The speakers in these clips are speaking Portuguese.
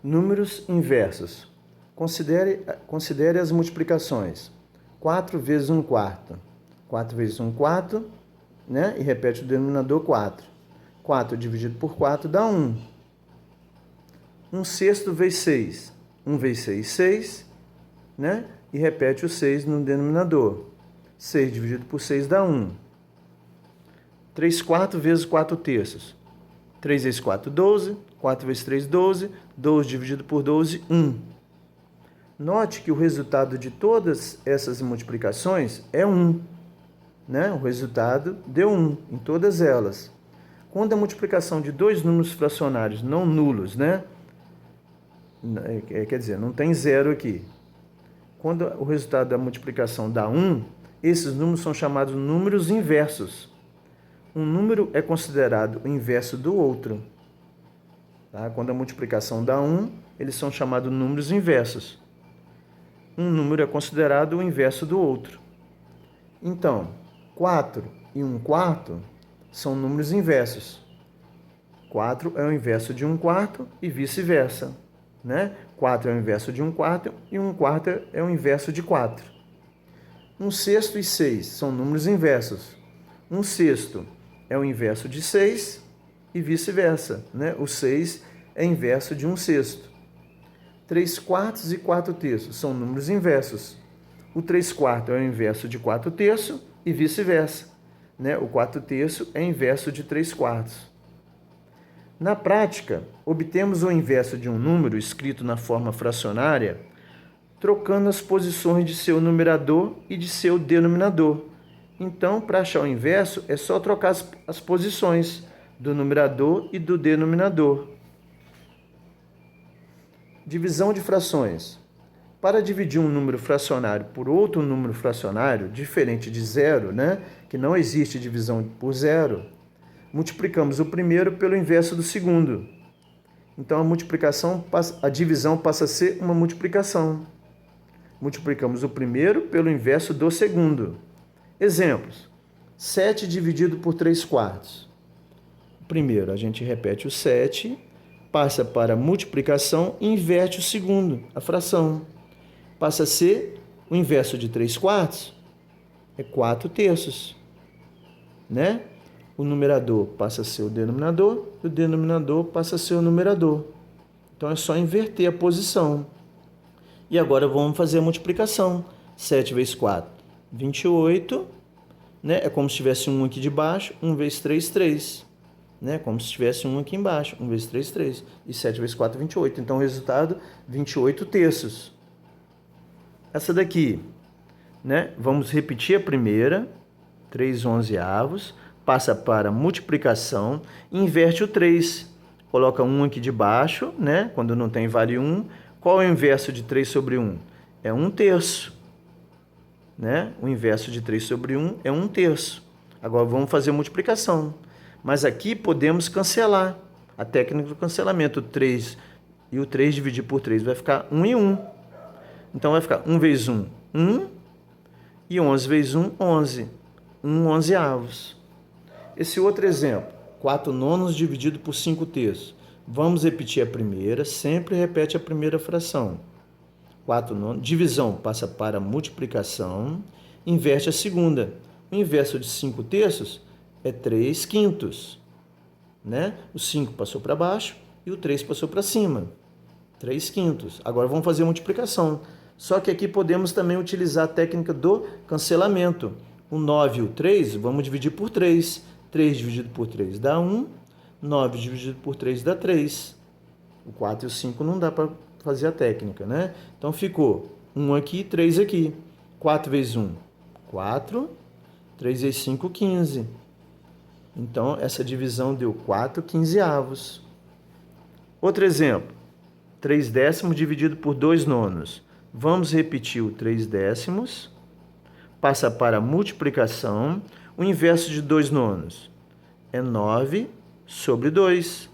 Números inversos. Considere as multiplicações. 4 vezes 1 quarto. 4 vezes 1 quarto, né? E repete o denominador 4. 4 dividido por 4 dá 1. 1 sexto vezes 6. 1 vezes 6, 6, né? E repete o 6 no denominador. 6 dividido por 6 dá 1. 3 quartos vezes 4 terços. 3 vezes 4, 12. 4 vezes 3, 12. 12 dividido por 12, 1. Note que o resultado de todas essas multiplicações é 1. Né? O resultado deu 1 em todas elas. Quando a multiplicação de dois números fracionários não nulos, né? Quer dizer, não tem zero aqui. Quando o resultado da multiplicação dá 1, esses números são chamados números inversos. Um número é considerado o inverso do outro. Tá? Quando a multiplicação dá 1, eles são chamados números inversos. Um número é considerado o inverso do outro. Então, 4 e 1 quarto são números inversos. 4 é o inverso de 1 quarto e vice-versa. Né? 4 é o inverso de 1 quarto e 1 quarto é o inverso de 4. 1 sexto e 6 são números inversos. 1 sexto é o inverso de 6 e vice-versa. Né? O 6 é inverso de 1 sexto. 3 quartos e 4 terços são números inversos. O 3 quartos é o inverso de 4 terços e vice-versa. Né? O 4 terços é inverso de 3 quartos. Na prática, obtemos o inverso de um número escrito na forma fracionária, trocando as posições de seu numerador e de seu denominador. Então, para achar o inverso, é só trocar as posições do numerador e do denominador. Divisão de frações. Para dividir um número fracionário por outro número fracionário, diferente de zero, né, que não existe divisão por zero, multiplicamos o primeiro pelo inverso do segundo. Então, a divisão passa a ser uma multiplicação. Multiplicamos o primeiro pelo inverso do segundo. Exemplos. 7 dividido por 3 quartos. Primeiro, a gente repete o 7, passa para multiplicação e inverte o segundo, a fração. Passa a ser o inverso de 3 quartos, é 4 terços. Né? O numerador passa a ser o denominador, e o denominador passa a ser o numerador. Então, é só inverter a posição. E agora vamos fazer a multiplicação. 7 vezes 4, 28. Né? É como se tivesse um aqui de baixo. 1 vezes 3, 3. Né? Como se tivesse um aqui embaixo. 1 vezes 3, 3. E 7 vezes 4, 28. Então, o resultado, 28 terços. Essa daqui, né? Vamos repetir a primeira. 3 onzeavos. Passa para multiplicação. Inverte o 3. Coloca 1 aqui de baixo, né? Quando não tem vale 1. Qual é o inverso de 3 sobre 1? É 1 terço. Né? O inverso de 3 sobre 1 é 1 terço. Agora vamos fazer multiplicação. Mas aqui podemos cancelar. A técnica do cancelamento. 3 e o 3 dividir por 3 vai ficar 1 e 1. Então vai ficar 1 vezes 1, 1. E 11 vezes 1, 11. 1 onzeavos. Esse outro exemplo. 4 nonos dividido por 5 terços. Vamos repetir a primeira, sempre repete a primeira fração. 4 nonos, divisão passa para multiplicação, inverte a segunda. O inverso de 5 terços é 3 quintos. Né? O 5 passou para baixo e o 3 passou para cima. 3 quintos. Agora vamos fazer a multiplicação. Só que aqui podemos também utilizar a técnica do cancelamento. O 9 e o 3, vamos dividir por 3. 3 dividido por 3 dá 1. 9 dividido por 3 dá 3. O 4 e o 5 não dá para fazer a técnica, né? Então, ficou 1 aqui, 3 aqui. 4 vezes 1, 4. 3 vezes 5, 15. Então, essa divisão deu 4 quinzeavos. Outro exemplo. 3 décimos dividido por 2 nonos. Vamos repetir o 3 décimos. Passa para a multiplicação. O inverso de 2 nonos é 9 sobre 2,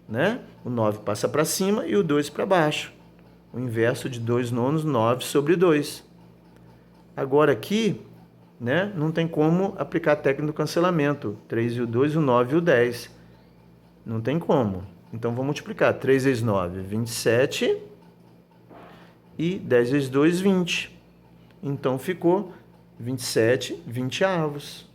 né? O 9 passa para cima e o 2 para baixo. O inverso de 2 nonos, 9 sobre 2. Agora aqui, né, não tem como aplicar a técnica do cancelamento. 3 e o 2, o 9 e o 10. Não tem como. Então, vou multiplicar. 3 vezes 9, 27. E 10 vezes 2, 20. Então, ficou 27 20avos.